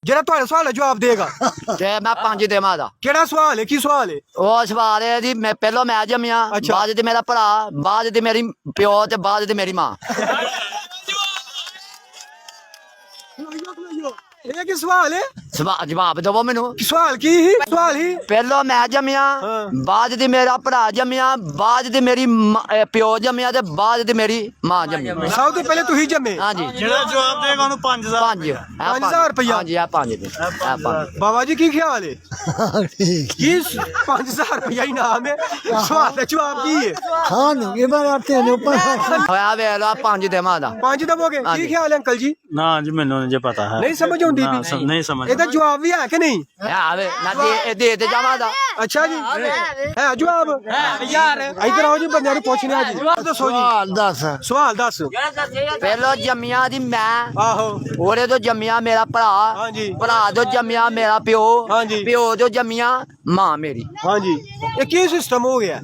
ਜਿਹੜਾ ਤੁਹਾਡੇ ਸਵਾਲ ਦਾ ਜਵਾਬ ਦੇਗਾ ਤੇ ਮੈਂ 5 ਦੇਵਾਂ ਦਾ। ਕਿਹੜਾ ਸਵਾਲ ਹੈ? ਕੀ ਸਵਾਲ ਹੈ? ਉਹ ਸਵਾਲ ਹੈ ਜੀ, ਮੈਂ ਪਹਿਲੋਂ ਮੈਂ ਜੰਮਿਆ, ਅੱਛਾ। ਬਾਅਦ ਤੇ ਮੇਰਾ ਭਰਾ, ਬਾਅਦ ਤੇ ਮੇਰੀ ਪਿਓ ਤੇ ਬਾਅਦ ਤੇ ਮੇਰੀ ਮਾਂ। ਇਹ ਕੀ ਸਵਾਲ ਹੈ? ਜਵਾਬ ਦਵੋ ਮੈਨੂੰ। ਸਵਾਲ ਕੀ ਹੀ? ਸਵਾਲ ਹੀ ਪਹਿਲੋਂ ਮੈਂ ਜੰਮਿਆ, ਬਾਅਦ ਤੇ ਮੇਰਾ ਭਰਾ ਜੰਮਿਆ, ਬਾਅਦ ਤੇ ਮੇਰੀ ਪਿਓ ਜੰਮਿਆ ਤੇ ਬਾਅਦ ਤੇ ਮੇਰੀ ਮਾਂ ਜੰਮੀ। ਸਭ ਤੋਂ ਪਹਿਲੇ ਤੁਸੀਂ ਜੰਮੇ। ਹਾਂਜੀ। ਜਿਹੜਾ ਜਵਾਬ ਦੇਗਾ ਉਹਨੂੰ 5000 5,000 ਰੁਪਇਆ। ਹਾਂਜੀ ਆ 5 ਦੇ। ਬਾਬਾ ਜੀ ਕੀ ਖਿਆਲ ਹੈ? ਕੀ 5,000 ਰੁਪਇਆ ਇਨਾਮ ਹੈ? ਸਵਾਲ ਦਾ ਜਵਾਬ ਕੀ ਹੈ? हाँ ये बार आते हैं ऊपर ਹੋਇਆ ਵੇਲਾ 5 ਦੇਵਾਂ ਦਾ। 5 ਦਵੋਗੇ? ਕੀ ਖਿਆਲ ਹੈ ਅੰਕਲ ਜੀ? ਨਾ ਜੀ ਮੈਨੂੰ ਨਹੀਂ ਪਤਾ ਹੈ। ਨਹੀਂ ਸਮਝ ਆਉਂਦੀ ਨਾ, ਵੀ? ਨਹੀਂ ਸਮਝ। ਇਹਦਾ ਜਵਾਬ ਵੀ ਹੈ ਕਿ ਨਹੀਂ? ਆਵੇ ਨਾ ਦੇ ਤੇ ਜਾਵਾਂ ਦਾ। ਅੱਛਾ ਜੀ, ਹੈ ਜਵਾਬ? ਯਾਰ ਇਧਰ ਆਓ ਜੀ, ਬੰਦਿਆਂ ਨੂੰ ਪੁੱਛਣਾ ਜੀ। ਦੱਸੋ ਜੀ, ਸਵਾਲ ਦੱਸ। ਪਹਿਲੋਂ ਜੰਮਿਆ ਦੀ ਮੈਂ, ਆਹੋ ਉਹਦੇ ਤੋਂ ਜੰਮਿਆ ਮੇਰਾ ਭਰਾ, ਹਾਂਜੀ। ਭਰਾ ਤੋਂ ਜੰਮਿਆ ਮੇਰਾ ਪਿਓ, ਹਾਂਜੀ। ਪਿਓ ਤੋਂ ਜੰਮਿਆ ਮਾਂ ਮੇਰੀ। ਹਾਂਜੀ, ਇਹ ਕੀ ਸਿਸਟਮ ਹੋ ਗਿਆ?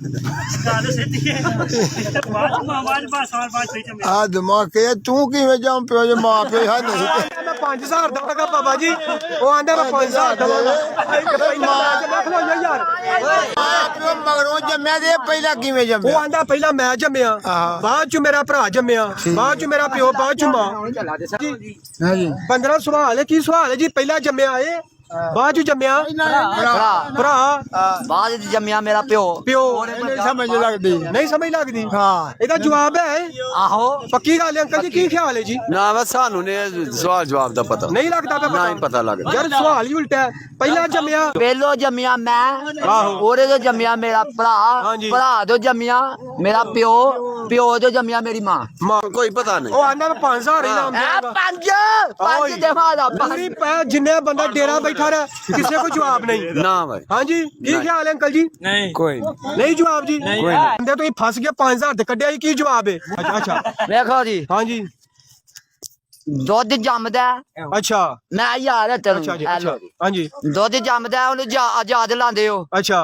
आ दिमाग के तू कि जाऊं पे जो मां पे है नहीं ਮੈਂ 5,000 ਦਵਾਂਗਾ ਬਾਬਾ ਜੀ। ਉਹ ਆਂਦਾ ਮੈਂ 5,000 ਦਵਾਂਗਾ। ਯਾਰ मगरों जम्या दे पहला किवें ਉਹ जम्या ਆਂਦਾ ਪਹਿਲਾਂ ਮੈਂ ਜੰਮਿਆ, ਬਾਅਦ ਚ ਮੇਰਾ ਭਰਾ ਜੰਮਿਆ, ਬਾਅਦ ਚ ਮੇਰਾ ਪਿਓ, ਬਾਅਦ ਚ ਮਾਂ। हां जी 15 ਸਵਾਲ ਹੈ। ਕੀ ਸਵਾਲ ਹੈ ਜੀ? ਪਹਿਲਾਂ ਜੰਮਿਆ ਏ, ਬਾਅਦ ਚ ਜੰਮਿਆ ਭਰਾ, ਬਾਅਦ ਚ ਜੰਮਿਆ ਮੇਰਾ ਪਿਓ। ਪਿਓ। नहीं समझ लगदी ਨਹੀਂ ਸਮਝ ਲੱਗਦੀ। हां ਇਹਦਾ ਜਵਾਬ ਹੈ? ਆਹੋ ਪੱਕੀ ਗੱਲ ਹੈ ਅੰਕਲ ਜੀ? ਕੀ ਖਿਆਲ ਹੈ ਜੀ? ਨਾ ਬਸ ਸਾਨੂੰ ਨੇ ਸਵਾਲ ਜਵਾਬ ਦਾ ਪਤਾ ਨਹੀਂ ਲੱਗਦਾ ਪਿਆ ਨਾ ਹੀ ਪਤਾ ਲੱਗਦਾ। ਯਾਰ ਸਵਾਲ ਹੀ ਉਲਟਾ ਹੈ। ਪਹਿਲਾਂ ਜੰਮਿਆ, ਪਹਿਲੋਂ ਜੰਮਿਆ ਮੈਂ, ਆਹੋ। ਉਹਦੇ ਤੋਂ ਜੰਮਿਆ ਮੇਰਾ ਭਰਾ, ਹਾਂਜੀ। ਭਰਾ ਤੋਂ ਜੰਮਿਆ ਮੇਰਾ ਪਿਓ, ਪਿਓ ਤੋਂ ਜੰਮਿਆ ਮੇਰੀ ਮਾਂ। ਮਾਂ। ਕੋਈ ਪਤਾ ਨਹੀਂ। ਉਹ ਆਂਦਾ ਮੈਂ 5,000 ਇਨਾਮ ਦੇਵਾਂਗਾ। ਪੰਜ ਦੇਵਾਂ ਦਾ। ਪੂਰੀ ਪੈ ਜਿੰਨੇ ਬੰਦਾ ਡੇਰਾ ਬੈਠਾ ਰਿਹਾ, ਕਿਸੇ ਕੋ ਜਵਾਬ ਨਹੀਂ। ਨਾ ਭਾਈ ਹਾਂਜੀ, ਕੀ ਖਿਆਲ ਹੈ ਅੰਕਲ ਜੀ? ਨਹੀਂ ਕੋਈ ਨਹੀਂ ਜਵਾਬ ਜੀ? ਕਹਿੰਦੇ ਤੁਸੀਂ ਫਸ ਗਏ, 5,000 ਤੇ ਕੱਢਿਆ ਜੀ, ਕੀ ਜਵਾਬ ਹੈ? ਅੱਛਾ ਵੇਖੋ ਜੀ, ਹਾਂਜੀ, ਦੁੱਧ ਜੰਮਦਾ, ਅੱਛਾ ਮੈਂ ਯਾਰ ਹੈ ਤੈਨੂੰ। ਅੱਛਾ ਜੀ, ਇਹ ਅੱਛਾ ਲਓ ਜੀ। ਹਾਂਜੀ, ਦੁੱਧ ਜੰਮਦਾ, ਉਹਨੂੰ ਆਜ਼ਾਦ ਲਾਉਂਦੇ ਹੋ। ਅੱਛਾ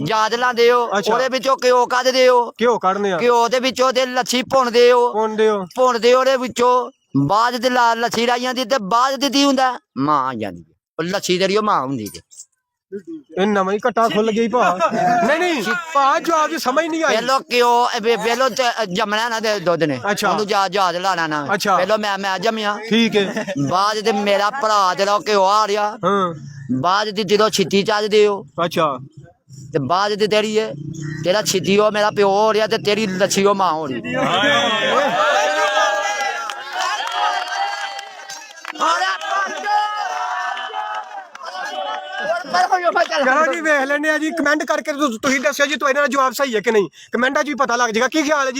ਯਾਦ ਲਾਉਂਦੇ ਹੋ, ਅੱਛਾ। ਉਹਦੇ ਵਿੱਚੋਂ ਘਿਓ ਕੱਢਦੇ ਹੋ, ਘਿਓ ਕੱਢਨੇ ਆ, ਘਿਓ ਦੇ ਵਿੱਚੋਂ ਤੇ ਲੱਛੀ ਭੁੰਨਦੇ ਹੋ, ਪਾਉਂਦੇ ਹੋ। ਭੁੰਨਦੇ ਉਹਦੇ ਵਿੱਚੋਂ ਬਾਅਦ ਤੇ ਲੱਛੀ ਰਹਿ ਜਾਂਦੀ ਤੇ ਬਾਅਦ ਤੇ ਕੀ ਹੁੰਦਾ? ਮਾਂ ਆ ਜਾਂਦੀ ਹੈ। ਉਹ ਲੱਛੀ ਜਿਹੜੀ ਉਹ ਮਾਂ ਹੁੰਦੀ ਹੈ। ਇਹ ਨਵਾਂ ਹੀ ਘਟਾ ਖੁੱਲ ਗਈ ਭਾ। ਨਹੀਂ ਨਹੀਂ ਭਾ, ਜਵਾਬ ਦੀ ਸਮਝ ਨਹੀਂ ਆਈ। ਪਹਿਲੋਂ ਘਿਓ ਪਹਿਲੋਂ ਜੰਮਣਾ ਨਾ ਦੇ ਦੁੱਧ ਨੇ, ਅੱਛਾ। ਉਹਨੂੰ ਯਾਦ ਲਾਣਾ ਨਾ। ਅੱਛਾ। ਪਹਿਲੋਂ ਮੈਂ ਜੰਮਿਆ, ਠੀਕ ਹੈ। ਬਾਅਦ ਤੇ ਮੇਰਾ ਭਰਾ ਜਿਹੜਾ ਘਿਓ ਆ ਰਿਹਾ, ਹਾਂ, ਬਾਅਦ ਤੇ ਜਦੋਂ ਛਿੱਤੀ ਚੱਜਦੇ ਹੋ ਅੱਛਾ, ਤੇ ਬਾਅਦ ਤੇ ਤੇਰੀ ਹੈ, ਤੇਰਾ ਛਿੱਤੀ ਉਹ ਮੇਰਾ ਪਿਓ ਹੋ ਰਿਹਾ ਤੇ ਤੇਰੀ ਲੱਛੀ ਉਹ ਮਾਂ ਹੋ ਰਹੀ। ਚਲੋ ਜੀ ਵੇਖ ਲੈਣੇ ਆ ਜੀ, ਕਮੈਂਟ ਕਰਕੇ ਤੁਸੀਂ ਦੱਸਿਓ ਜੀ ਤੁਹਾਡੇ ਨਾਲ ਜਵਾਬ ਸਹੀ ਹੈ ਕਿ ਨਹੀਂ। ਕਮੈਂਟਾਂ 'ਚ ਵੀ ਪਤਾ ਲੱਗ ਜਾਏਗਾ। ਕੀ ਖਿਆਲ ਹੈ ਜੀ?